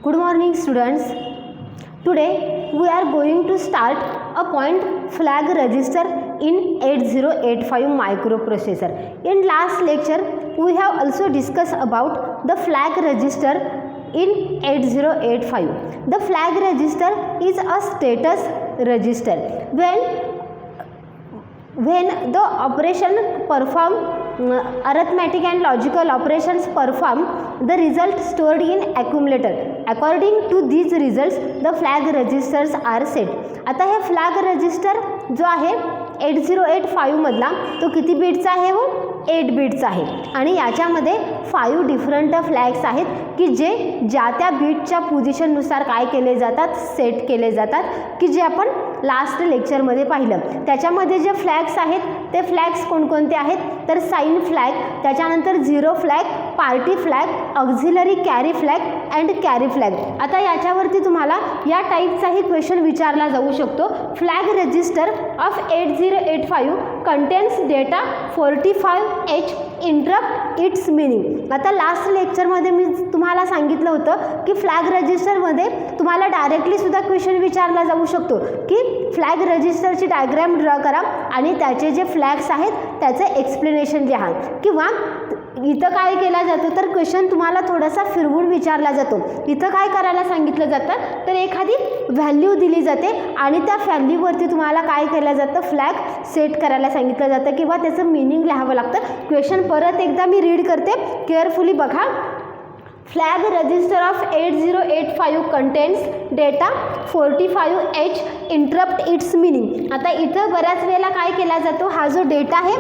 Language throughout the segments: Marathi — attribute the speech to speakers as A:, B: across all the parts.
A: Good morning students. Today we are going to start a point flag register in 8085 microprocessor. In last lecture we have also discussed about the flag register in 8085. The flag register is a status register. When the operation perform arithmetic and logical operations perform, the result stored in accumulator. According to these results the flag registers are set. आता हे फ्लॅग रजिस्टर जो आहे 8085 मधला तो किती बिटचा आहे हो 8 बिटचा आहे आणि याच्यामध्ये 5 डिफरंट फ्लॅग्स आहेत की जे ज्या त्या बिटच्या पोझिशननुसार काय केले जातात सेट केले जातात की जे आपण लास्ट लेक्चरमध्ये पाहिलं. त्याच्यामध्ये जे फ्लॅग्स आहेत ते फ्लॅग्स कोणकोणते आहेत तर साइन फ्लॅग, त्याच्यानंतर zero flag, party flag, auxiliary carry flag and carry flag. आता याच्यावरती तुम्हाला या टाईपचाही क्वेश्चन विचारला जाऊ शकतो. Flag register of 8085 contains data 45H interrupt its meaning. आता लास्ट लेक्चरमध्ये मी तुम्हाला सांगितलं होतं की फ्लॅग रजिस्टरमध्ये तुम्हाला डायरेक्टली सुद्धा क्वेश्चन विचारला जाऊ शकतो की फ्लॅग रजिस्टरची डायग्राम ड्रॉ करा आणि त्याचे जे फ्लॅग्स आहेत त्याचे एक्सप्लेनेशन लिहा. किंवा इथं काय केला जातं तर क्वेश्चन तुम्हाला थोडासा फिरवून विचारला जातो. इथं काय करायला सांगितलं जातं तर एखादी व्हॅल्यू दिली जाते आणि त्या व्हॅल्यूवरती तुम्हाला काय केलं जातं फ्लॅग सेट करायला सांगितलं जातं किंवा त्याचं मीनिंग लिहावं लागतं. क्वेश्चन परत एकदा मी रीड करते, केअरफुली बघा. Flag register of 8085 contains data 45H interrupt its meaning. आता इथं बऱ्याच वेळेला काय केला जातो, हा जो डेटा आहे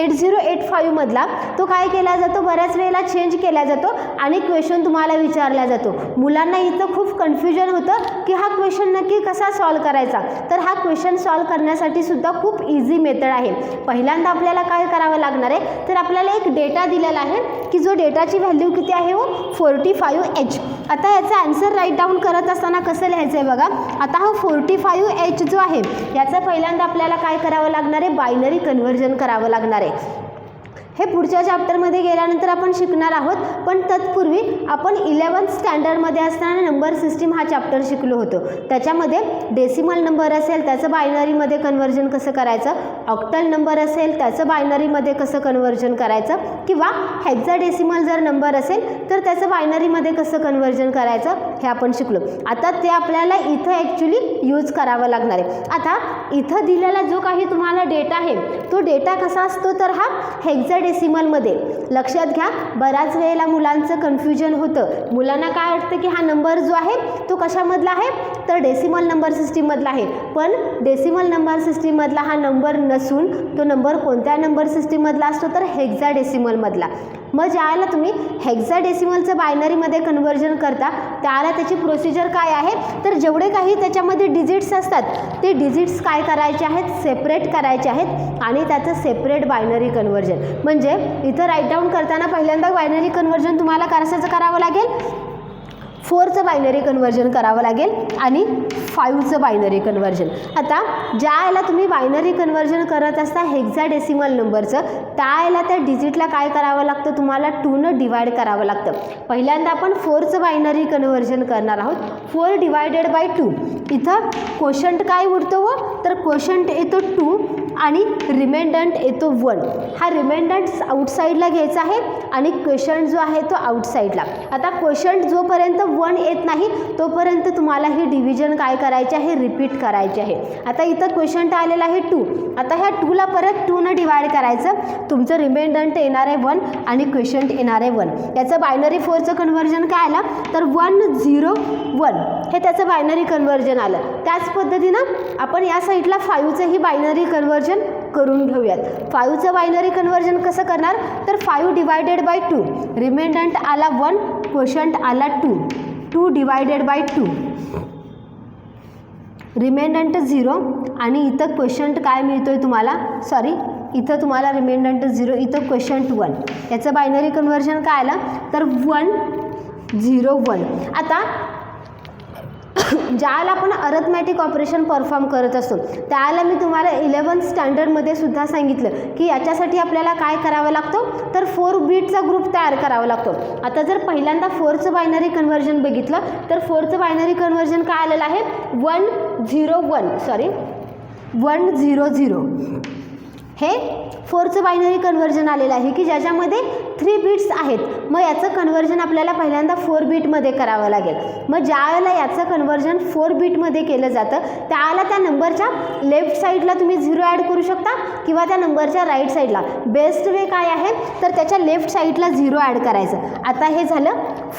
A: 8085 मधला तो काय केला जातो बऱ्याच वेळेला चेंज केला जातो आणि क्वेश्चन तुम्हाला विचारला जातो. मुलांना इथं खूप कन्फ्युजन होतं की हा क्वेश्चन नक्की कसा सॉल्व करायचा. तर हा क्वेश्चन सॉल्व करण्यासाठी सुद्धा खूप इझी मेथड आहे. पहिल्यांदा आपल्याला काय करावं लागणार आहे तर आपल्याला एक डेटा दिलेला आहे की जो डेटाची व्हॅल्यू किती आहे हो 45H. आता याचा आन्सर राईट डाऊन करत असताना कसं लिहायचं आहे बघा. आता हा 45H जो आहे याचं पहिल्यांदा आपल्याला काय करावं लागणार आहे बायनरी कन्व्हर्जन करावं लागणार आहे. हे पुढच्या चॅप्टरमध्ये गेल्यानंतर आपण शिकणार आहोत. पण तत्पूर्वी आपण 11th स्टँडर्डमध्ये असताना नंबर सिस्टीम हा चॅप्टर शिकलो होतो. त्याच्यामध्ये डेसिमल नंबर असेल त्याचं बायनरीमध्ये कन्व्हर्जन कसं करायचं, ऑक्टल नंबर असेल त्याचं बायनरीमध्ये कसं कन्व्हर्जन करायचं किंवा हेक्साडेसिमल जर नंबर असेल तर त्याचं बायनरीमध्ये कसं कन्व्हर्जन करायचं हे आपण शिकलो. आता ते आपल्याला इथं ॲक्च्युली यूज करावं लागणार आहे. आता इथं दिलेला जो काही तुम्हाला डेटा आहे तो डेटा कसा असतो तर हा हेक्साडेसिमलमध्ये. लक्षात घ्या, बऱ्याच वेळेला मुलांचं कन्फ्युजन होतं. मुलांना काय वाटतं की हा नंबर जो आहे तो कशामधला आहे तर डेसिमल नंबर सिस्टीममधला आहे. पण डेसिमल नंबर सिस्टीममधला हा नंबर नसून तो नंबर कोणत्या नंबर सिस्टीममधला असतो तर हेक्साडेसिमलमधला. मग ज्यावेळेला तुम्ही हेक्साडेसिमलचं बायनरीमध्ये कन्व्हर्जन करता त्याला त्याची प्रोसिजर काय आहे तर जेवढे काही त्याच्यामध्ये डिजिट्स असतात ते डिजिट्स काय करायचे आहेत सेपरेट करायचे आहेत आणि त्याचं सेपरेट बायनरी कन्व्हर्जन. म्हणजे इथं राईट डाऊन करताना पहिल्यांदा बायनरी कन्व्हर्जन तुम्हाला कशाचं करावं लागेल 4चं बायनरी कन्व्हर्जन करावं लागेल आणि 5चं बायनरी कन्व्हर्जन. आता ज्या वेळेला तुम्ही बायनरी कन्व्हर्जन करत असता हेक्साडेसिमल नंबरचं त्यावेळेला त्या डिजिटला काय करावं लागतं तुम्हाला 2ने डिवाइड करावं लागतं. पहिल्यांदा आपण 4चं बायनरी कन्व्हर्जन करणार आहोत. 4 डिवायडेड बाय 2. इथं क्वोशंट काय उरतो हो तर क्वोशंट येतो 2 आणि रिमेंडंट येतो 1. हा रिमेंडंट आउटसाईडला घ्यायचा आहे आणि क्वोशंट जो आहे तो आउटसाईडला. आता क्वोशंट जोपर्यंत 1 येत नाही तोपर्यंत तुम्हाला ही डिव्हिजन काय करायचे आहे रिपीट करायचे आहे. आता इथं क्वोशंट आलेला आहे 2. आता ह्या 2ला परत 2ने डिवाइड करायचं. तुमचं रिमेंडंट येणार आहे 1 आणि क्वोशंट येणार आहे 1. याचं बायनरी 4चं कन्व्हर्जन काय आलं तर 1 0 1 हे त्याचं बायनरी कन्व्हर्जन आलं. त्याच पद्धतीनं आपण या साईडला 5चंही बायनरी कन्व्हर्जन करून घेऊयात. 5चं बायनरी कन्व्हर्जन कसं करणार तर 5 डिवायडेड बाय 2 रिमेंडंट आला 1 क्वोशंट आला 2. 2 डिवायडेड बाय 2 रिमेंडंट 0 आणि इथं क्वोशंट काय मिळतोय तुम्हाला इथं तुम्हाला रिमेंडंट 0 इथं क्वोशंट 1. याचं बायनरी कन्व्हर्जन काय आलं तर 1 0 1. आता ज्याला आपण अरिथमॅटिक ऑपरेशन परफॉर्म करत असतो त्याला मी तुम्हाला 11th स्टँडर्डमध्ये सुद्धा सांगितलं की याच्यासाठी आपल्याला काय करावं लागतं, तर 4 बीटचा ग्रुप तयार करावा लागतो. आता जर पहिल्यांदा 4चं बायनरी कन्व्हर्जन बघितलं तर 4चं बायनरी कन्व्हर्जन काय आलेलं आहे 100. हे 4चं बायनरी कन्व्हर्जन आलेलं आहे की ज्याच्यामध्ये 3 बीट्स आहेत. मग याचं कन्व्हर्जन आपल्याला पहिल्यांदा 4 बीटमध्ये करावं लागेल. मग ज्यावेळेला याचं कन्व्हर्जन 4 बीटमध्ये केलं जातं त्यावेळेला त्या नंबरच्या लेफ्ट साईडला तुम्ही 0 ॲड करू शकता किंवा त्या नंबरच्या राईट साईडला. बेस्ट वे काय आहे तर त्याच्या लेफ्ट साईडला 0 ॲड करायचं. आता हे झालं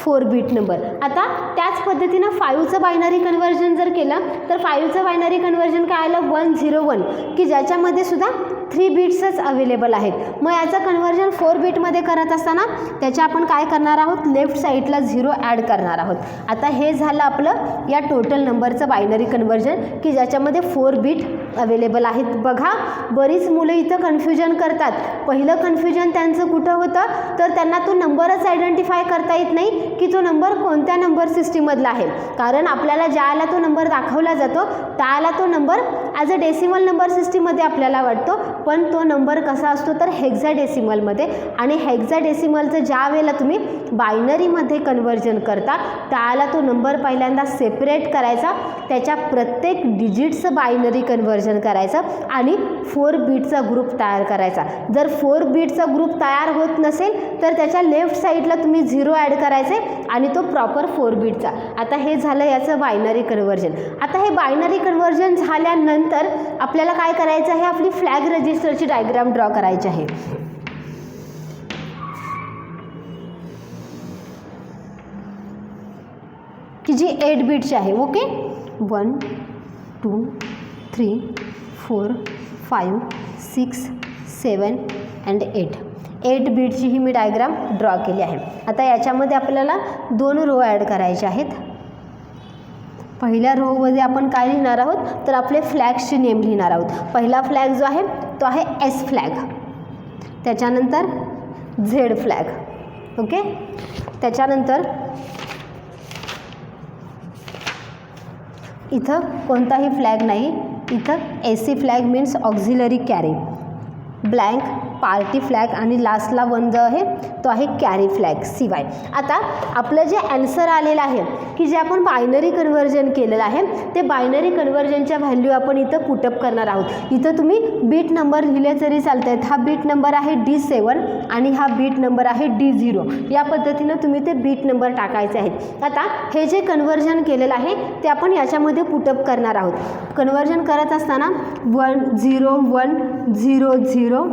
A: 4 बीट नंबर. आता त्याच पद्धतीनं 5चं बायनरी कन्व्हर्जन जर केलं तर 5चं बायनरी कन्व्हर्जन काय आलं 101 की ज्याच्यामध्ये सुद्धा 3 बीट्सच अवेलेबल आहेत. मग याचं कन्व्हर्जन 4 बीटमध्ये करत असताना त्याच्या आपण काय करणार आहोत लेफ्ट साईडला 0 ॲड करणार आहोत. आता हे झालं आपलं या टोटल नंबरचं बायनरी कन्व्हर्जन की ज्याच्यामध्ये 4 बीट अवेलेबल आहेत. बघा बरीच मुलं इथं कन्फ्युजन करतात. पहिलं कन्फ्युजन त्यांचं कुठं होतं तर त्यांना तो नंबरच आयडेंटिफाय करता येत नाही की तो नंबर कोणत्या नंबर सिस्टीममधला आहे. कारण आपल्याला ज्याला तो नंबर दाखवला जातो त्याला तो number as a decimal number सिस्टीममध्ये आपल्याला वाटतो, पण तो नंबर कसा असतो तर हेक्साडेसिमलमध्ये. आणि हेक्साडेसिमलचं ज्या वेळेला तुम्ही बायनरीमध्ये कन्व्हर्जन करता त्याला तो नंबर पहिल्यांदा सेपरेट करायचा, त्याच्या प्रत्येक डिजिटचं बायनरी कन्व्हर्जन करायचं आणि 4 बीटचा ग्रुप तयार करायचा. जर 4 बीटचा ग्रुप तयार होत नसेल तर त्याच्या लेफ्ट साईडला तुम्ही 0 ॲड करायचे आणि तो प्रॉपर 4 बीटचा. आता हे झालं याचं बायनरी कन्व्हर्जन. आता हे बायनरी कन्व्हर्जन झाल्यानंतर आपल्याला काय करायचं आहे आपली फ्लॅग रजिस्टरची डायग्राम ड्रॉ करायची आहे. की जी 8 बीटची आहे. ओके 1 2 3 4 5 6 7 अँड 8 बीटची ही मी डायग्राम ड्रॉ केली आहे. आता याच्यामध्ये आपल्याला 2 रो ॲड करायचे आहेत. पहिल्या रोमध्ये आपण काय लिहिणार आहोत तर आपले फ्लॅग्सचे नेम लिहिणार आहोत. पहिला फ्लॅग जो आहे तो आहे एस फ्लॅग, त्याच्यानंतर झेड फ्लॅग. ओके त्याच्यानंतर इथं कोणताही फ्लॅग नाही, इथं AC flag means auxiliary carry, blank parity flag आणि लास्टला 1 जो आहे तो आहे कॅरी फ्लॅग CY. आता आपलं जे ॲन्सर आलेलं आहे की जे आपण बायनरी कन्व्हर्जन केलेलं आहे ते बायनरी कन्व्हर्जनच्या व्हॅल्यू आपण इथं पुटअप करणार आहोत. इथं तुम्ही बीट नंबर लिहिले तरी चालत आहेत. हा बीट नंबर आहे D7 आणि हा बीट नंबर आहे D0. या पद्धतीनं तुम्ही ते बीट नंबर टाकायचे आहेत. आता हे जे कन्व्हर्जन केलेलं आहे ते आपण याच्यामध्ये पुटअप करणार आहोत. कन्व्हर्जन करत असताना 1 0 1 0 0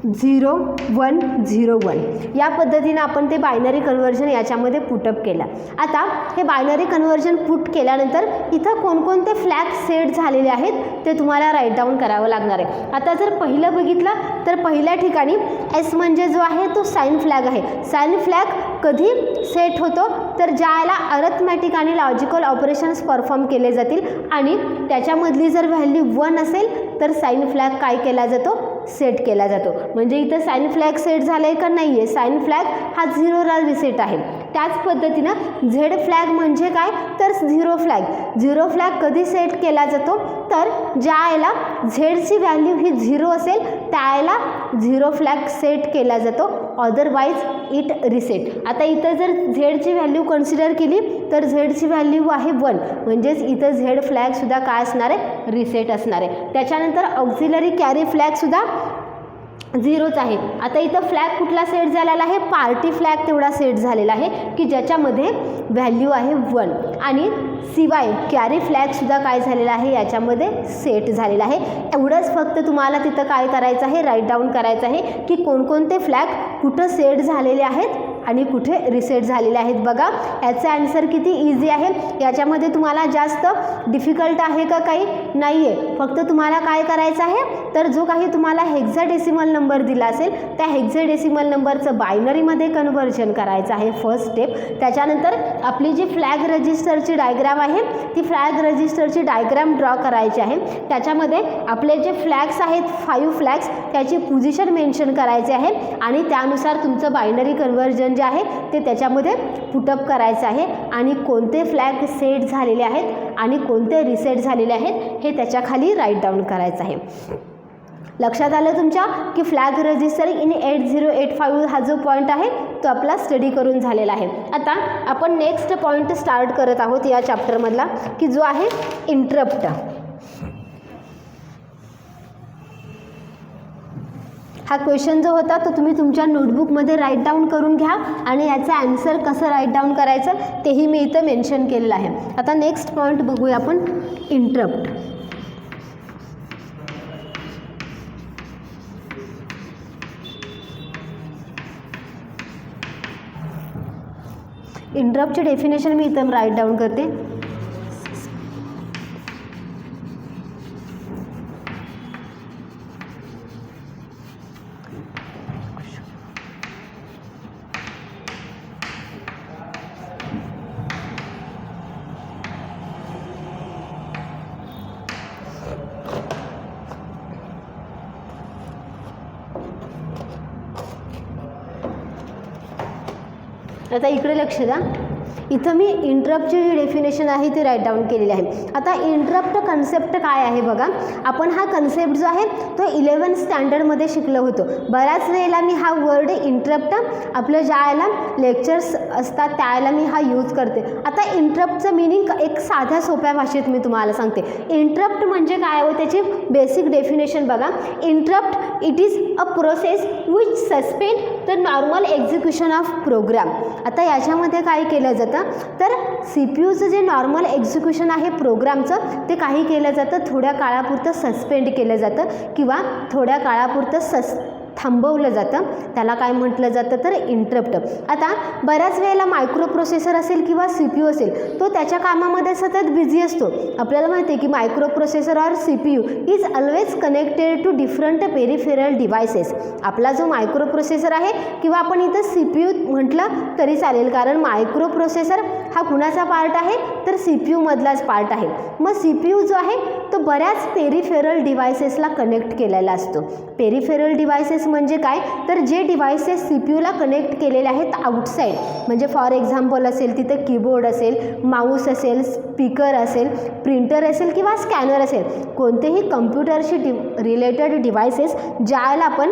A: 0 1 0 1 या पद्धतीनं आपण ते बायनरी कन्व्हर्जन याच्यामध्ये पुटअप केलं. आता हे बायनरी कन्व्हर्जन पुट केल्यानंतर इथं कोणकोणते फ्लॅग सेट झालेले आहेत ते तुम्हाला राईट डाऊन करावं लागणार आहे. आता जर पहिलं बघितलं तर पहिल्या ठिकाणी एस म्हणजे जो आहे तो साइन फ्लॅग आहे. साइन फ्लॅग कधी सेट होतो तर ज्याला अरिथमॅटिक आणि लॉजिकल ऑपरेशन्स परफॉर्म केले जातील आणि त्याच्यामधली जर व्हॅल्यू 1 असेल तर साइन फ्लॅग काय केला जातो सेट केला जातो. म्हणजे इथं साइन फ्लॅग सेट झालं आहे का नाही आहे, साइन फ्लॅग हा 0ला रिसेट आहे. त्याच पद्धतीनं झेड फ्लॅग म्हणजे काय तर 0 फ्लॅग. 0 फ्लॅग कधी सेट केला जातो तर ज्याला झेडची व्हॅल्यू ही 0 असेल त्याला 0 फ्लॅग सेट केला जातो, अदरवाईज इट रिसेट. आता इथं जर झेडची व्हॅल्यू कन्सिडर केली तर झेडची व्हॅल्यू आहे 1 म्हणजेच इथं झेड फ्लॅगसुद्धा काय असणार आहे रिसेट असणार आहे. त्याच्यानंतर ऑक्झिलरी कॅरी फ्लॅगसुद्धा 0च आहे. आता इथं फ्लॅग कुठला सेट झालेला आहे पार्टी फ्लॅग तेवढा सेट झालेला आहे की ज्याच्यामध्ये व्हॅल्यू आहे 1 आणि CY कॅरी फ्लॅगसुद्धा काय झालेला आहे याच्यामध्ये सेट झालेला आहे. एवढंच फक्त तुम्हाला तिथं काय करायचं आहे राईट डाऊन करायचं आहे की कोणकोणते फ्लॅग कुठं सेट झालेले आहेत आणि कुठे रिसेट झालेले आहेत. बघा याचा आन्सर किती इझी आहे. याच्यामध्ये तुम्हाला जास्त डिफिकल्ट आहे का काही नाही आहे. फक्त तुम्हाला काय करायचं आहे तर जो काही तुम्हाला हेक्साडेसिमल नंबर दिला असेल त्या हेक्साडेसिमल नंबरचं बायनरीमध्ये कन्व्हर्जन करायचं आहे फर्स्ट स्टेप. त्याच्यानंतर आपली जी फ्लॅग रजिस्टरची डायग्राम आहे ती फ्लॅग रजिस्टरची डायग्राम ड्रॉ करायची आहे. त्याच्यामध्ये आपले जे फ्लॅग्स आहेत 5 फ्लॅग्स त्याची पोझिशन मेन्शन करायचे आहे आणि त्यानुसार तुमचं बायनरी कन्व्हर्जन जे आहे ते त्याच्यामध्ये पुटअप करायचं आहे आणि कोणते फ्लॅग सेट झालेले आहेत आणि कोणते रिसेट झालेले आहेत हे त्याच्या खाली राईट डाऊन करायचं आहे. लक्षात आलं तुमच्या की फ्लॅग रजिस्टर इन 8085 हा जो पॉईंट आहे तो आपला स्टडी करून झालेला आहे. आता आपण नेक्स्ट पॉईंट स्टार्ट करत आहोत या चॅप्टरमधला की जो आहे इंटरप्ट. हा क्वेश्चन जो होता तो तुम्ही तुमच्या नोटबुकमध्ये राईट डाऊन करून घ्या आणि याचा आन्सर कसं राईट डाऊन करायचं तेही मी इथं मेन्शन केलेलं आहे. आता नेक्स्ट पॉईंट बघूया आपण इंटरप्ट. इंटरप्टची डेफिनेशन मी इथं राईट डाऊन करते. आता इकडे लक्ष द्या. इथं मी इंटरप्टची जी डेफिनेशन आहे ती राईट डाऊन केलेली आहे. आता इंटरप्ट कन्सेप्ट काय आहे बघा. आपण हा कन्सेप्ट जो आहे तो 11th स्टँडर्डमध्ये शिकलो होतो. बऱ्याच वेळेला मी हा वर्ड इंटरप्ट आपलं ज्यावेळेला लेक्चर्स असतात त्यावेळेला मी हा यूज करते. आता इंटरप्टचं मिनिंग एक साध्या सोप्या भाषेत मी तुम्हाला सांगते. इंटरप्ट म्हणजे काय हो त्याची बेसिक डेफिनेशन बघा. Interrupt it is a process which suspend the normal execution of program. आता याच्यामध्ये काय केलं जातं तर CPU जे नॉर्मल एक्झिक्युशन आहे प्रोग्रामचं ते काही केलं जातं थोड्या काळापुरतं सस्पेंड केलं जातं किंवा थोड्या काळापुरतं थांबवलं जातं. त्याला काय म्हटलं जातं तर इंटरप्ट. आता बऱ्याच वेळेला मायक्रो प्रोसेसर असेल किंवा CPU असेल तो त्याच्या कामामध्ये सतत बिझी असतो. आपल्याला माहिती आहे की microprocessor or CPU is always connected to different peripheral devices. आपला जो मायक्रो प्रोसेसर आहे किंवा आपण इथं CPU म्हटलं तरी चालेल कारण मायक्रो प्रोसेसर हा कुणाचा पार्ट आहे तर CPU मधलाच पार्ट आहे. मग CPU जो आहे तो बऱ्याच पेरिफेरल डिव्हायसेसला कनेक्ट केलेला असतो. पेरिफेरल डिव्हायसेस म्हणजे काय तर जे डिव्हायसेस CPUला कनेक्ट केलेले आहेत आउटसाईड म्हणजे फॉर एक्झाम्पल असेल तिथे कीबोर्ड असेल, माऊस असेल, स्पीकर असेल, प्रिंटर असेल किंवा स्कॅनर असेल, कोणतेही कम्प्युटरशी रिलेटेड डिव्हायसेस ज्याला आपण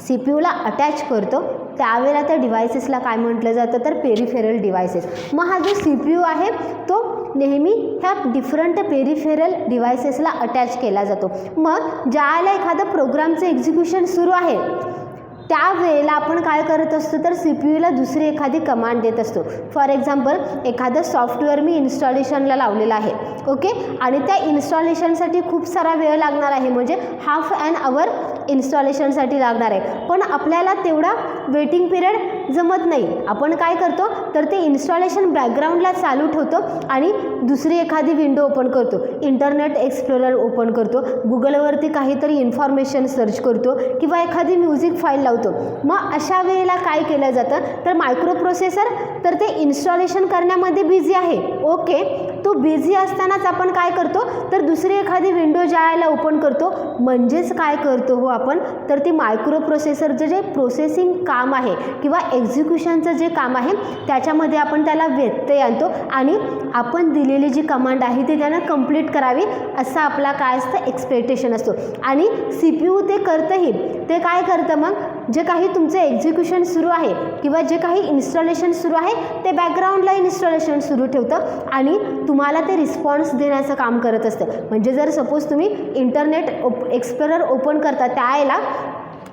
A: CPUला अटॅच करतो त्यावेळेला त्या डिव्हायसेसला काय म्हटलं जातं तर पेरिफेरल डिव्हायसेस. मग हा जो CPU आहे तो नेहमी ह्या डिफरंट पेरिफेरल डिव्हायसेसला अटॅच केला जातो. मग ज्यावेळेला एखादं प्रोग्रामचं एक्झिक्युशन सुरू आहे त्यावेळेला आपण काय करत असतो तर CPUला दुसरी एखादी कमांड देत असतो. फॉर एक्झाम्पल एखादं सॉफ्टवेअर मी इन्स्टॉलेशनला लावलेलं आहे ओके आणि त्या इन्स्टॉलेशनसाठी खूप सारा वेळ लागणार आहे म्हणजे हाफ ॲन आवर इन्स्टॉलेशनसाठी लागणार आहे. पण आपल्याला तेवढा वेटिंग पिरियड जमत नाही. आपण काय करतो तर ते इन्स्टॉलेशन बॅकग्राऊंडला चालू ठेवतो आणि दुसरी एखादी विंडो ओपन करतो, इंटरनेट एक्सप्लोरर ओपन करतो, गुगलवरती काहीतरी इन्फॉर्मेशन सर्च करतो किंवा एखादी म्युझिक फाईल लावतो. मग अशा वेळेला काय केलं जातं तर मायक्रो प्रोसेसर तर ते इन्स्टॉलेशन करण्यामध्ये बिझी आहे ओके. तो बिझी असतानाच आपण काय करतो तर दुसरी एखादी विंडो ज्याला ओपन करतो म्हणजेच काय करतो हो आपण तर ती मायक्रो प्रोसेसरचं जे प्रोसेसिंग काम आहे किंवा एक्झिक्युशनचं जे काम आहे त्याच्यामध्ये आपण त्याला व्यत्यय आणतो आणि आपण दिलेली जी कमांड आहे ती त्यानं कंप्लीट करावी असा आपला काय असतं एक्सपेक्टेशन असतो. आणि CPU ते करतंही. ते काय करतं मग जे काही तुमचं एक्झिक्युशन सुरू आहे किंवा जे काही इन्स्टॉलेशन सुरू आहे ते बॅकग्राऊंडला इन्स्टॉलेशन सुरू ठेवतं आणि तुम्हाला ते रिस्पॉन्स देण्याचं काम करत असतं. म्हणजे जर सपोज तुम्ही इंटरनेट एक्सप्लोरर ओपन करता त्यावेळेला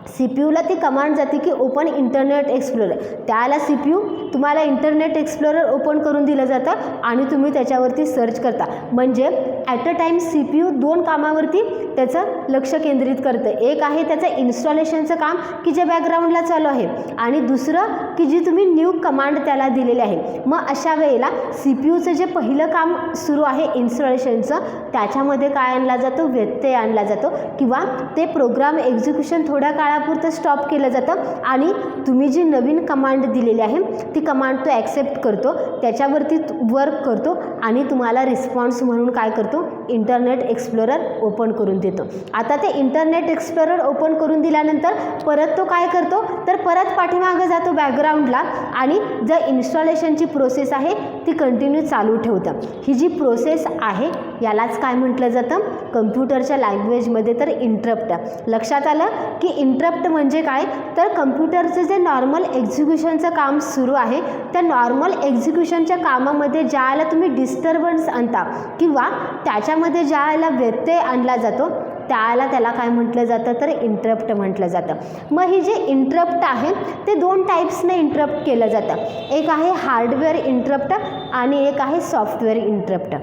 A: CPUला ती कमांड जाते की ओपन इंटरनेट एक्सप्लोरर. त्याला CPU तुम्हाला इंटरनेट एक्सप्लोरर ओपन करून दिलं जातं आणि तुम्ही त्याच्यावरती सर्च करता. म्हणजे ॲट अ टाईम CPU दोन कामावरती त्याचं लक्ष केंद्रित करतं. एक आहे त्याचं इन्स्टॉलेशनचं काम की जे बॅकग्राऊंडला चालू आहे आणि दुसरं की जी तुम्ही न्यू कमांड त्याला दिलेली आहे. मग अशा वेळेला CPUचं जे पहिलं काम सुरू आहे इन्स्टॉलेशनचं त्याच्यामध्ये काय आणला जातो व्यत्यय आणला जातो किंवा ते प्रोग्राम एक्झिक्युशन थोड्या काळापुरतं स्टॉप केलं जातं आणि तुम्ही जी नवीन कमांड दिलेली आहे ती कमांड तो ॲक्सेप्ट करतो, त्याच्यावरती वर्क करतो आणि तुम्हाला रिस्पॉन्स म्हणून काय करतो इंटरनेट एक्सप्लोरर ओपन करून देतो. आता ते इंटरनेट एक्सप्लोरर ओपन करून दिल्यानंतर परत तो काय करतो तर परत पाठीमागं जातो बॅकग्राऊंडला आणि जे इन्स्टॉलेशनची प्रोसेस आहे ती कंटिन्यू चालू ठेवतं. ही जी प्रोसेस आहे यालाच काय म्हटलं जातं कम्प्युटरच्या लँग्वेजमध्ये तर इंटरप्ट. लक्षात आलं की इंटरप्ट म्हणजे काय तर कम्प्युटरचं जे नॉर्मल एक्झिक्युशनचं काम सुरू आहे त्या नॉर्मल एक्झिक्युशनच्या कामामध्ये ज्याला तुम्ही डिस्टर्बन्स आणता किंवा त्याच्यामध्ये ज्याला व्यत्यय आणला जातो त्याला काय म्हटलं जातं तर इंटरप्ट म्हटलं जातं. मग ही जे इंटरप्ट आहे ते दोन टाईप्सने इंटरप्ट केलं जातं. एक आहे हार्डवेअर इंटरप्ट आणि एक आहे सॉफ्टवेअर इंटरप्ट.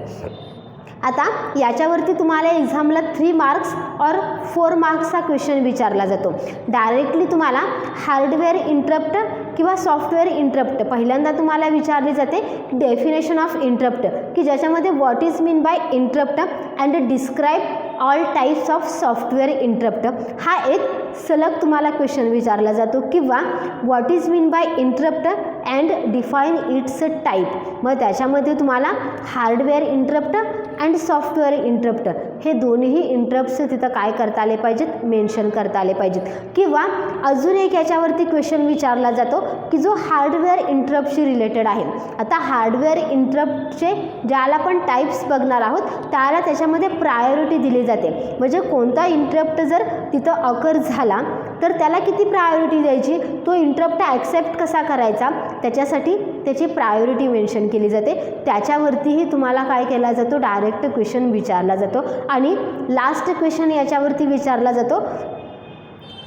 A: आता याच्यावरती तुम्हाला एक्झामला 3 मार्क्स और 4 मार्क्सचा क्वेश्चन विचारला जातो. डायरेक्टली तुम्हाला हार्डवेअर इंटरप्ट किंवा सॉफ्टवेअर इंटरप्ट पहिल्यांदा तुम्हाला विचारली जाते डेफिनेशन ऑफ इंटरप्ट की ज्याच्यामध्ये what is mean bye interrupt and describe all types of software interrupt हा एक सलग तुम्हाला क्वेश्चन विचारला जातो किंवा what is mean bye interrupt and define it's type. मग त्याच्यामध्ये तुम्हाला hardware interrupt and software interrupt हे दोन्ही इंटरप्ट्स तिथं काय करता आले पाहिजेत मेन्शन करता आले पाहिजेत. किंवा अजून एक याच्यावरती क्वेश्चन विचारला जातो की जो हार्डवेअर इंटरप्टशी रिलेटेड आहे. आता हार्डवेअर इंटरप्टचे ज्याला आपण टाईप्स बघणार आहोत त्याला त्याच्यामध्ये प्रायोरिटी दिली जाते. म्हणजे कोणता इंटरप्ट जर तिथं अकर झाला तर त्याला किती प्रायोरिटी द्यायची तो इंटरप्ट ॲक्सेप्ट कसा करायचा त्याच्यासाठी त्याची प्रायोरिटी मेन्शन केली जाते. त्याच्यावरतीही तुम्हाला काय केला जातो डायरेक्ट क्वेश्चन विचारला जातो. आणि लास्ट क्वेश्चन याच्यावरती विचारला जातो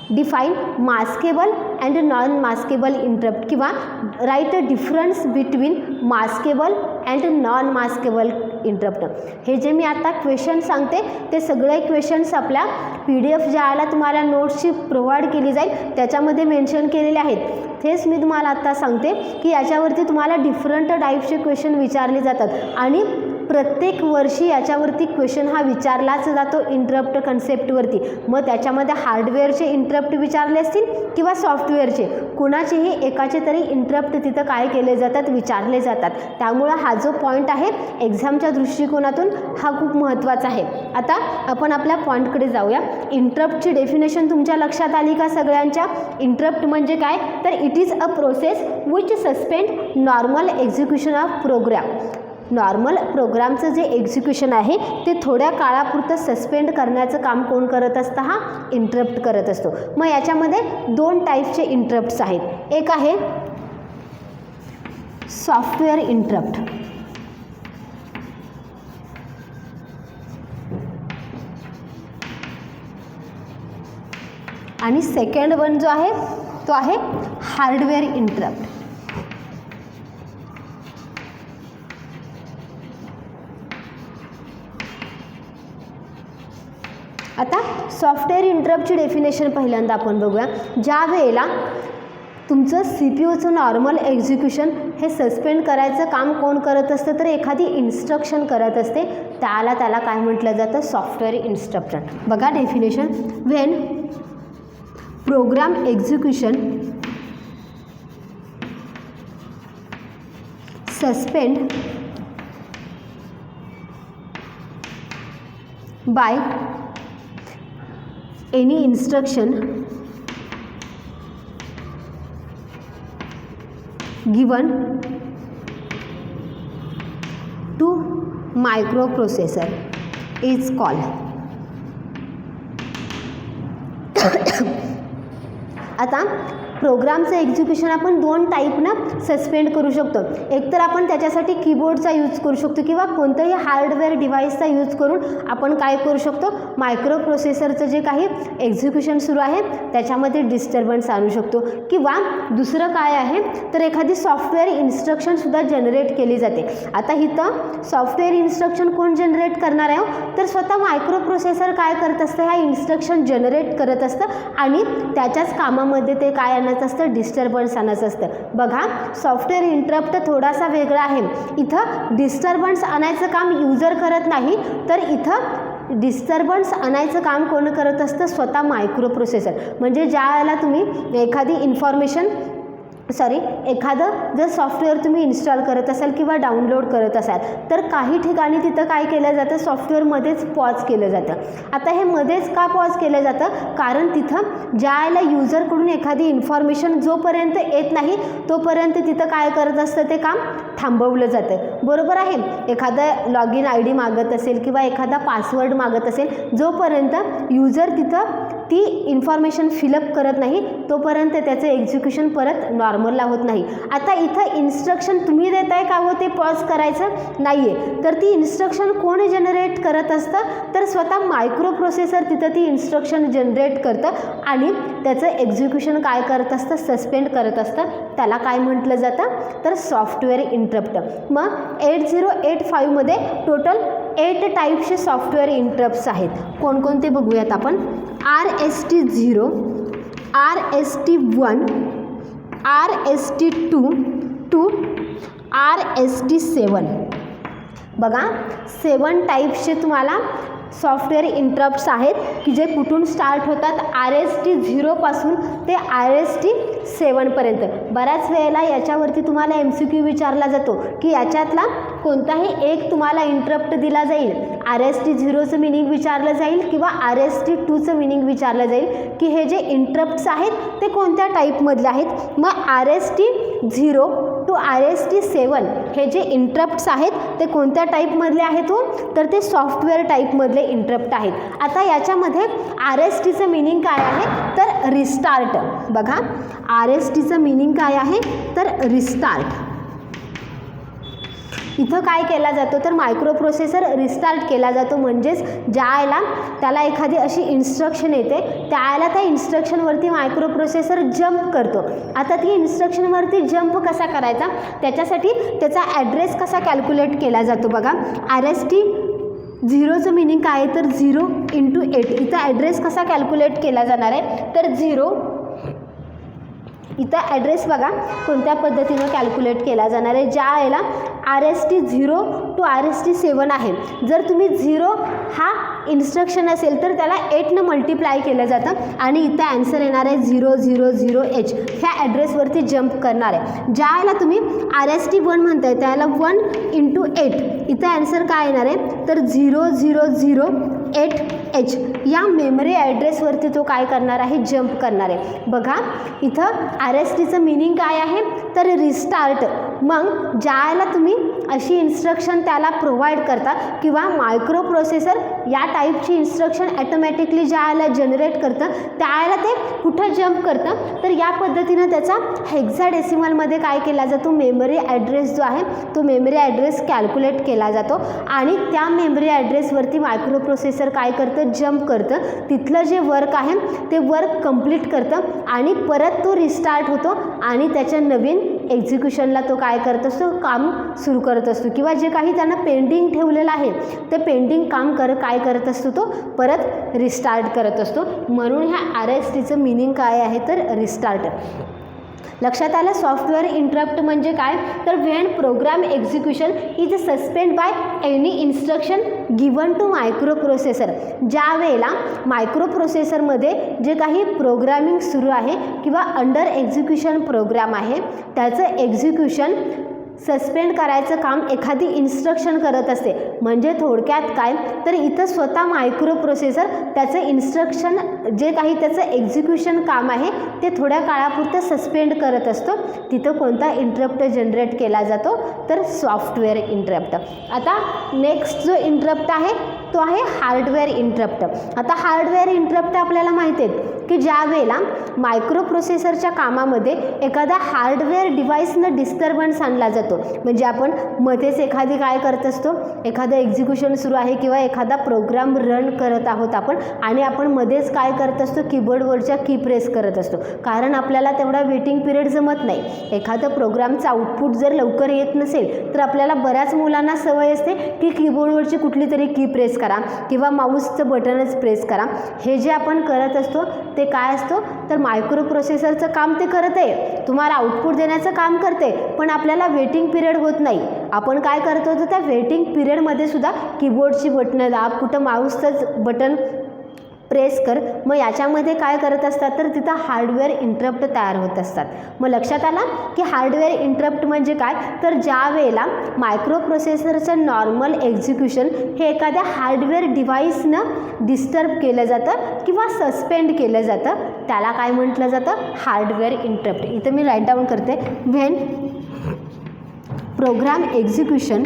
A: define maskable and non maskable interrupt किंवा write a difference between maskable and non maskable interrupt. हे जे मी आता क्वेश्चन सांगते ते सगळे क्वेश्चन्स आपल्या PDF ज्याला तुम्हाला नोट्सची प्रोव्हाइड केली जाईल त्याच्यामध्ये मेन्शन केलेले आहेत. तेच मी तुम्हाला आत्ता सांगते की याच्यावरती तुम्हाला डिफरंट टाईपचे क्वेश्चन विचारले जातात आणि प्रत्येक वर्षी याच्यावरती क्वेश्चन हा विचारलाच जातो इंटरप्ट कन्सेप्टवरती. मग त्याच्यामध्ये हार्डवेअरचे इंटरप्ट विचारले असतील किंवा सॉफ्टवेअरचे कुणाचेही एकाचे तरी इंटरप्ट तिथं काय केले जातात विचारले जातात. त्यामुळं हा जो पॉईंट आहे एक्झामच्या दृष्टिकोनातून हा खूप महत्त्वाचा आहे. आता आपण आपल्या पॉईंटकडे जाऊया. इंटरप्टची डेफिनेशन तुमच्या लक्षात आली का सगळ्यांच्या. इंटरप्ट म्हणजे काय तर it is a process which suspend normal execution of program. Normal प्रोग्रामचं जे एक्झिक्युशन आहे ते थोड्या काळापुरतं सस्पेंड करण्याचं काम कोण करत असतं हा इंटरप्ट करत असतो. मग याच्यामध्ये 2 टाईपचे इंटरप्ट्स आहेत. एक आहे सॉफ्टवेअर इंटरप्ट आणि सेकंड वन जो आहे तो आहे हार्डवेअर इंटरप्ट. आता सॉफ्टवेअर इंटरप्टची डेफिनेशन पहिल्यांदा आपण बघूया. ज्या वेळेला तुमचं CPUचं नॉर्मल एक्झिक्युशन हे सस्पेंड करायचं काम कोण करत असतं तर एखादी इन्स्ट्रक्शन करत असते त्याला काय म्हटलं जातं सॉफ्टवेअर इन्स्ट्रक्शन. बघा definition when program execution suspend by any instruction given to microprocessor is called. आता प्रोग्रामचं एक्झिक्युशन आपण 2 टाईपनं सस्पेंड करू शकतो. एकतर आपण त्याच्यासाठी कीबोर्डचा यूज करू शकतो किंवा कोणत्याही हार्डवेअर डिव्हाइसचा यूज करून आपण काय करू शकतो मायक्रो प्रोसेसरचं जे काही एक्झिक्युशन सुरू आहे त्याच्यामध्ये डिस्टर्बन्स आणू शकतो. किंवा दुसरं काय आहे तर एखादी सॉफ्टवेअर इन्स्ट्रक्शनसुद्धा जनरेट केली जाते. आता इथं सॉफ्टवेअर इन्स्ट्रक्शन कोण जनरेट करणार आहे तर स्वतः मायक्रो प्रोसेसर काय करत असतं ह्या इन्स्ट्रक्शन जनरेट करत असतं आणि त्याच्याच कामामध्ये ते काय आणायचं असतं डिस्टर्बन्स आणायचं असतं. बघा सॉफ्टवेअर इंटरप्ट थोडासा वेगळा आहे. इथं डिस्टर्बन्स आणायचं काम यूजर करत नाही तर इथं डिस्टर्बन्स आणायचं काम कोण करत असतं स्वतः मायक्रो प्रोसेसर. म्हणजे ज्या वेळेला तुम्ही एखादी इन्फॉर्मेशन एखादं जर सॉफ्टवेअर तुम्ही इन्स्टॉल करत असाल किंवा डाउनलोड करत असाल तर काही ठिकाणी तिथं काय केलं जातं, सॉफ्टवेअरमध्येच पॉज केलं जातं. आता हे मध्येच का पॉज केलं जातं, कारण तिथं ज्याला युजरकडून एखादी इन्फॉर्मेशन जोपर्यंत येत नाही तोपर्यंत तिथं काय करत असतं, ते काम थांबवलं जातं. बरोबर आहे. एखादा लॉग इन ID मागत असेल किंवा एखादा पासवर्ड मागत असेल, जोपर्यंत युजर तिथं ती इन्फॉर्मेशन फिलअप करत नाही तोपर्यंत त्याचं एक्झिक्युशन परत नॉर्मलला होत नाही. आता इथं इन्स्ट्रक्शन तुम्ही देताय का हो ते पॉज करायचं नाही आहे, तर ती इन्स्ट्रक्शन कोण जनरेट करत असतं, तर स्वतः मायक्रो प्रोसेसर तिथं ती इन्स्ट्रक्शन जनरेट करतं आणि त्याचं एक्झिक्युशन काय करत असतं, सस्पेंड करत असतं. त्याला काय म्हटलं जातं, तर सॉफ्टवेअर इंटरप्ट. मग 8085 मध्ये टोटल 8 टाईप्सचे सॉफ्टवेअर इंटरप्ट्स आहेत. कोणकोणते बघूयात आपण. RST0, RST1, RST2 to RST7. बघा 7 टाईप्सचे तुम्हाला सॉफ्टवेअर इंटरप्ट्स आहेत की जे कुठून स्टार्ट होतात, RST0 पासून ते RST7 पर्यंत. बऱ्याच वेळेला याच्यावरती तुम्हाला MCQ विचारला जातो की याच्यातला कोणताही एक तुम्हाला इंटरप्ट दिला जाईल. RST0चं मिनिंग विचारलं जाईल किंवा RST2चं मिनिंग विचारलं जाईल की हे जे इंटरप्ट्स आहेत ते कोणत्या टाईपमधले आहेत. मग RST0 टू RST7 हे जे इंटरप्ट्स आहेत ते कोणत्या टाईपमधले आहेत हो, तर ते सॉफ्टवेअर टाईपमधले इंटरप्ट आहेत. आता याच्यामध्ये RSTचं मिनिंग काय आहे, तर रिस्टार्ट. बघा RSTचं मिनिंग काय आहे, तर रिस्टार्ट. इथं काय केला जातो, तर मायक्रो प्रोसेसर रिस्टार्ट केला जातो. म्हणजेच ज्याला त्याला एखादी अशी इन्स्ट्रक्शन येते त्याला त्या इन्स्ट्रक्शनवरती मायक्रो प्रोसेसर जंप करतो. आता ती इन्स्ट्रक्शनवरती जंप कसा करायचा, त्याच्यासाठी त्याचा ॲड्रेस कसा कॅल्क्युलेट केला जातो. बघा RST0चं मिनिंग काय आहे, तर 0x8. इथं ॲड्रेस कसा कॅल्क्युलेट केला जाणार आहे, तर 0. इथं ॲड्रेस बघा कोणत्या पद्धतीनं कॅल्क्युलेट केला जाणार आहे. ज्या वेळेला RST0 टू RST7 आहे, जर तुम्ही 0 हा इन्स्ट्रक्शन असेल तर त्याला 8ने मल्टिप्लाय केलं जातं आणि इथं ॲन्सर येणार आहे 000H. ह्या ॲड्रेसवरती जंप करणार आहे. ज्या वेळेला तुम्ही RST1 म्हणताय त्याला 1x8. इथं ॲन्सर काय येणार आहे, तर 00008H या मेमरी ॲड्रेसवरती तो काय करणार आहे, जंप करणार आहे. बघा इथं RSTचं मिनिंग काय आहे, तर रिस्टार्ट. मग ज्याला तुम्ही अशी इन्स्ट्रक्शन त्याला प्रोव्हाइड करता किंवा मायक्रो प्रोसेसर या टाईपची इन्स्ट्रक्शन ॲटोमॅटिकली ज्याला जनरेट करतं त्याला ते कुठं जंप करतं, तर या पद्धतीनं त्याचा हेक्साडेसिमलमध्ये काय केला जातो, मेमरी ॲड्रेस जो आहे तो मेमरी ॲड्रेस कॅल्क्युलेट केला जातो आणि त्या मेमरी ॲड्रेसवरती मायक्रो प्रोसेसर काय करतं, जंप करतं. तिथलं जे वर्क आहे ते वर्क कंप्लीट करतं आणि परत तो रिस्टार्ट होतो आणि त्याच्या नवीन एक्झिक्युशनला तो काय करत असतो, काम सुरू करत असतो किंवा जे काही त्यांना पेंडिंग ठेवलेलं आहे ते पेंडिंग काम काय करत असतो, तो परत रिस्टार्ट करत असतो. म्हणून ह्या RSTचं मिनिंग काय आहे, तर रिस्टार्ट. लक्षात आलं. सॉफ्टवेअर इंटरप्ट म्हणजे काय, तर when program execution is suspend by any instruction given to microprocessor. ज्या वेळेला मायक्रो प्रोसेसरमध्ये जे काही प्रोग्रामिंग सुरू आहे किंवा अंडर एक्झिक्युशन प्रोग्राम आहे त्याचं एक्झिक्युशन सस्पेंड करायचं काम एखादी इन्स्ट्रक्शन करत असते. म्हणजे थोडक्यात काय, तर इथं स्वतः मायक्रो प्रोसेसर त्याचं इन्स्ट्रक्शन जे काही त्याचं एक्झिक्युशन काम आहे ते थोड्या काळापुरतं सस्पेंड करत असतो. तिथं कोणता इंटरप्ट जनरेट केला जातो, तर सॉफ्टवेअर इंटरप्ट. आता नेक्स्ट जो इंटरप्ट आहे तो आहे हार्डवेअर इंटरप्ट. आता हार्डवेअर इंटरप्ट आपल्याला माहिती आहे की ज्या वेळेला मायक्रो प्रोसेसरच्या कामामध्ये एखादा हार्डवेअर डिव्हाइसनं डिस्टर्बन्स आणला जातो. म्हणजे आपण मध्येच एखादी काय करत असतो, एखादं एक्झिक्युशन सुरू आहे किंवा एखादा प्रोग्राम रन करत आहोत आपण आणि आपण मध्येच काय करत असतो, कीबोर्डवरच्या की प्रेस करत असतो. कारण आपल्याला तेवढा वेटिंग पिरियड जमत नाही. एखादं प्रोग्रामचं आउटपुट जर लवकर येत नसेल तर आपल्याला बऱ्याच मुलांना सवय असते की कीबोर्डवरची कुठली तरी की प्रेस करा किंवा माऊसचं बटनच प्रेस करा. हे जे आपण करत असतो ते काय असतो, तर मायक्रो प्रोसेसरचं काम ते करत आहे, तुम्हाला आउटपुट देण्याचं काम करते, पण आपल्याला वेटिंग पिरियड होत नाही. आपण काय करतो, तर त्या वेटिंग पिरियडमध्ये सुद्धा कीबोर्डची बटणं दाब, कुठं माऊसचंच बटन प्रेस कर. मग याच्यामध्ये काय करत असतात तर तिथं हार्डवेअर इंटरप्ट तयार होत असतात. मग लक्षात आला की हार्डवेअर इंटरप्ट म्हणजे काय तर ज्या वेळेला मायक्रो प्रोसेसरचं नॉर्मल एक्झिक्युशन हे एखाद्या हार्डवेअर डिव्हाइसनं डिस्टर्ब केलं जातं किंवा सस्पेंड केलं जातं त्याला काय म्हटलं जातं हार्डवेअर इंटरप्ट. इथं मी राईट डाऊन करते. When program execution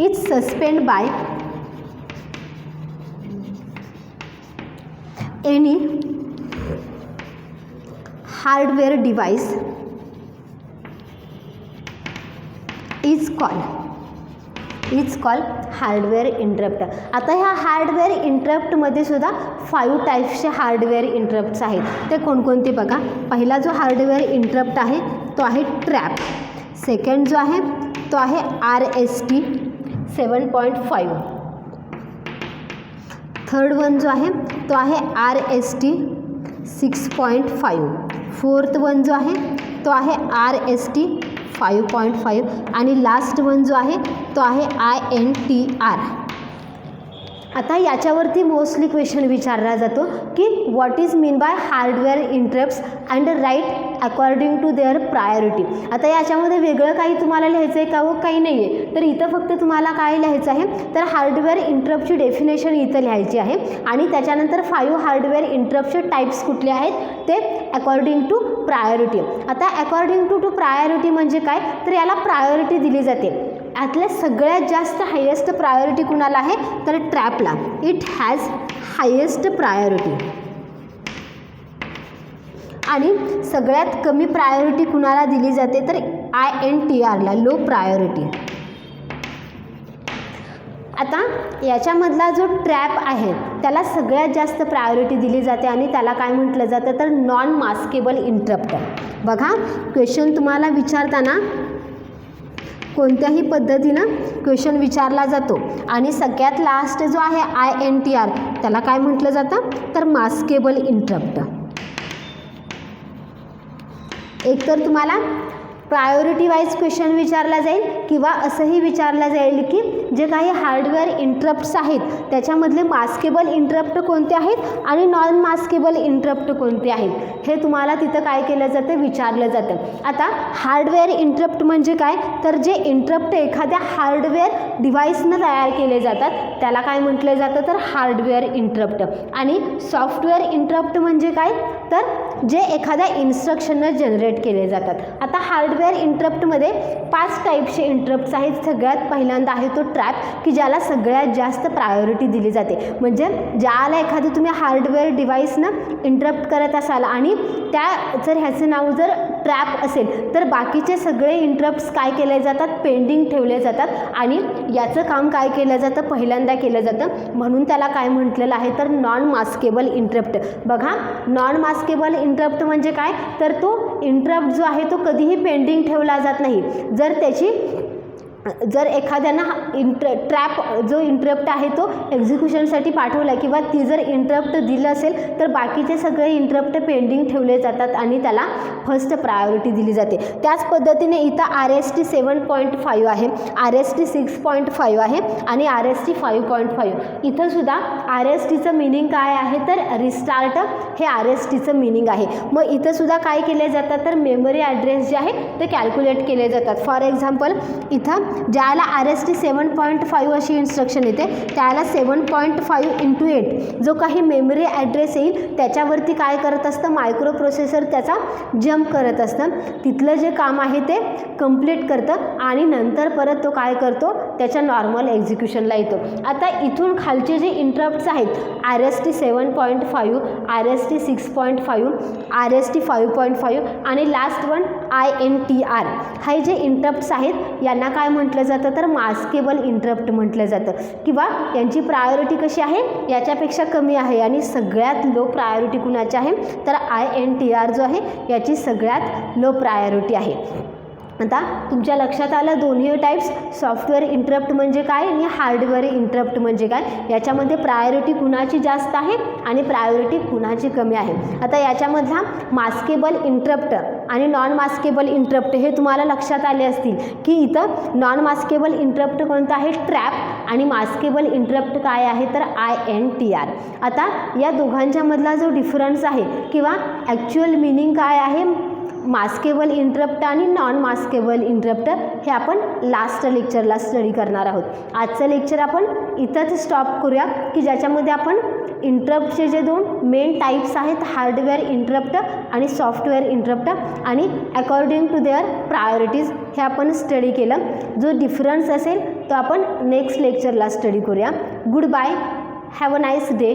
A: is suspended by any hardware device is called hardware interrupt. आता ह्या हार्डवेअर इंटरप्टमध्ये सुद्धा 5 टाईप्सचे हार्डवेअर इंटरप्ट्स आहेत. ते कोणकोणते बघा. पहिला जो हार्डवेअर इंटरप्ट आहे तो आहे ट्रॅप. सेकंड जो आहे तो आहे RST 7.5. थर्ड वन जो आहे तो आहे RST 6.5. फोर्थ वन जो आहे तो आहे RST 5.5 आणि लास्ट वन जो आहे तो आहे INTR. आता याच्यावरती मोस्टली क्वेश्चन विचारला जातो की what is mean by hardware interrupts and write according to their priority. आता याच्यामध्ये वेगळं काही तुम्हाला लिहायचं आहे का व काही नाही आहे. तर इथं फक्त तुम्हाला काय लिहायचं आहे तर हार्डवेअर इंटरप्टची डेफिनेशन इथं लिहायची आहे आणि त्याच्यानंतर 5 हार्डवेअर इंटरप्टचे टाईप्स कुठले आहेत ते अकॉर्डिंग टू प्रायोरिटी. आता अकॉर्डिंग टू प्रायोरिटी म्हणजे काय तर याला प्रायोरिटी दिली जाते. यातल्या सगळ्यात जास्त हायेस्ट प्रायोरिटी कुणाला आहे तर ट्रॅपला. It has highest priority. आणि सगळ्यात कमी प्रायोरिटी कुणाला दिली जाते तर INTRला लो प्रायोरिटी. आता याच्यामधला जो ट्रॅप आहे त्याला सगळ्यात जास्त प्रायोरिटी दिली जाते आणि त्याला काय म्हटलं जातं तर नॉन मास्केबल इंटरप्ट. बघा क्वेश्चन तुम्हाला विचारताना कोणत्याही पद्धतीनं क्वेश्चन विचारला जातो आणि सगळ्यात लास्ट जो आहे INTR त्याला काय म्हटलं जातं तर मास्केबल इंटरप्ट. एकतर तुम्हाला प्रायोरिटी वाईज क्वेश्चन विचारला जाईल किंवा असंही विचारला जाईल की जे काही हार्डवेअर इंटरप्ट्स आहेत त्याच्यामधले मास्केबल इंटरप्ट कोणते आहेत आणि नॉन मास्केबल इंटरप्ट कोणते आहेत हे तुम्हाला तिथं काय केलं जातं विचारलं जातं. आता हार्डवेअर इंटरप्ट म्हणजे काय तर जे इंटरप्ट एखाद्या हार्डवेअर डिव्हाइसनं तयार केले जातात त्याला काय म्हटलं जातं तर हार्डवेअर इंटरप्ट. आणि सॉफ्टवेअर इंटरप्ट म्हणजे काय तर जे एखाद्या इन्स्ट्रक्शननं जनरेट केले जातात. आता हार्डवेअर इंटरप्टमध्ये 5 टाईपचे इंटरप्ट्स आहेत. सगळ्यात पहिल्यांदा आहे तो ट्रॅप की ज्याला सगळ्यात जास्त प्रायोरिटी दिली जाते. म्हणजे ज्याला एखादं तुम्ही हार्डवेअर डिव्हाइसनं इंटरप्ट करत असाल आणि त्या जर ह्याचं नाव जर ट्रॅप असेल तर बाकीचे सगळे इंटरप्ट्स काय केले जातात पेंडिंग ठेवले जातात आणि याचं काम काय केलं जातं पहिल्यांदा केलं जातं. म्हणून त्याला काय म्हटलेलं आहे तर नॉन मास्केबल इंटरप्ट. बघा नॉन मास्केबल इंटरप्ट म्हणजे काय तर तो इंटरप्ट जो आहे तो कधीही पेंडिंग ठेवला जात नाही. जर एखाद्यानं ट्रॅप जो इंटरप्ट आहे तो एक्झिक्युशनसाठी पाठवला किंवा ती जर इंटरप्ट दिलं असेल तर बाकीचे सगळे इंटरप्ट पेंडिंग ठेवले जातात आणि त्याला फर्स्ट प्रायोरिटी दिली जाते. त्याच पद्धतीने इथं RST 7.5 आहे, RST 6.5 आहे आणि RST 5.5. इथं सुद्धा RSTचं मिनिंग काय आहे तर रिस्टार्ट हे RSTचं मिनिंग आहे. मग इथं सुद्धा काय केले जातात तर मेमरी ॲड्रेस जे आहे ते कॅल्क्युलेट केले जातात. फॉर एक्झाम्पल इथं ज्याला RST 7.5 अशी इन्स्ट्रक्शन येते त्याला 7.5 × 8 जो काही मेमरी ॲड्रेस येईल त्याच्यावरती काय करत असतं मायक्रो प्रोसेसर त्याचा जम्प करत असतं. तिथलं जे काम आहे ते कंप्लीट करतं आणि नंतर परत तो काय करतो त्याच्या नॉर्मल एक्झिक्युशनला येतो. आता इथून खालचे जे इंटरप्ट्स आहेत RST 7.5, RST 6.5, RST 5.5 आणि लास्ट वन INTR हे जे इंटरप्ट्स आहेत यांना काय म्हटलं जातं तर मास्केबल इंटरप्ट म्हटलं जातं किंवा यांची प्रायोरिटी कशी आहे याच्यापेक्षा कमी आहे आणि सगळ्यात लो प्रायोरिटी कुणाची आहे तर INTR जो आहे याची सगळ्यात लो प्रायोरिटी आहे. आता तुमच्या लक्षात आलं दोन्ही टाईप्स, सॉफ्टवेअर इंटरप्ट म्हणजे काय आणि हार्डवेअर इंटरप्ट म्हणजे काय, याच्यामध्ये प्रायोरिटी कुणाची जास्त आहे आणि प्रायोरिटी कुणाची कमी आहे. आता याच्यामधला मास्केबल इंटरप्ट आणि नॉन मास्केबल इंटरप्ट हे तुम्हाला लक्षात आले असतील की इथं नॉन मास्केबल इंटरप्ट कोणतं आहे, ट्रॅप, आणि मास्केबल इंटरप्ट काय आहे तर INTR. आता या दोघांच्या मधला जो डिफरन्स आहे किंवा ॲक्च्युअल मिनिंग काय आहे मास्केबल इंटरप्ट आणि नॉन मास्केबल इंटरप्ट हे आपण लास्ट लेक्चरला स्टडी करणार आहोत. आजचं लेक्चर आपण इथंच स्टॉप करूया की ज्याच्यामध्ये आपण इंटरप्टचे जे दोन मेन टाईप्स आहेत हार्डवेअर इंटरप्ट आणि सॉफ्टवेअर इंटरप्ट आणि अकॉर्डिंग टू देअर प्रायोरिटीज हे आपण स्टडी केलं. जो डिफरन्स असेल तो आपण नेक्स्ट लेक्चरला स्टडी करूया. Good bye, have a nice day.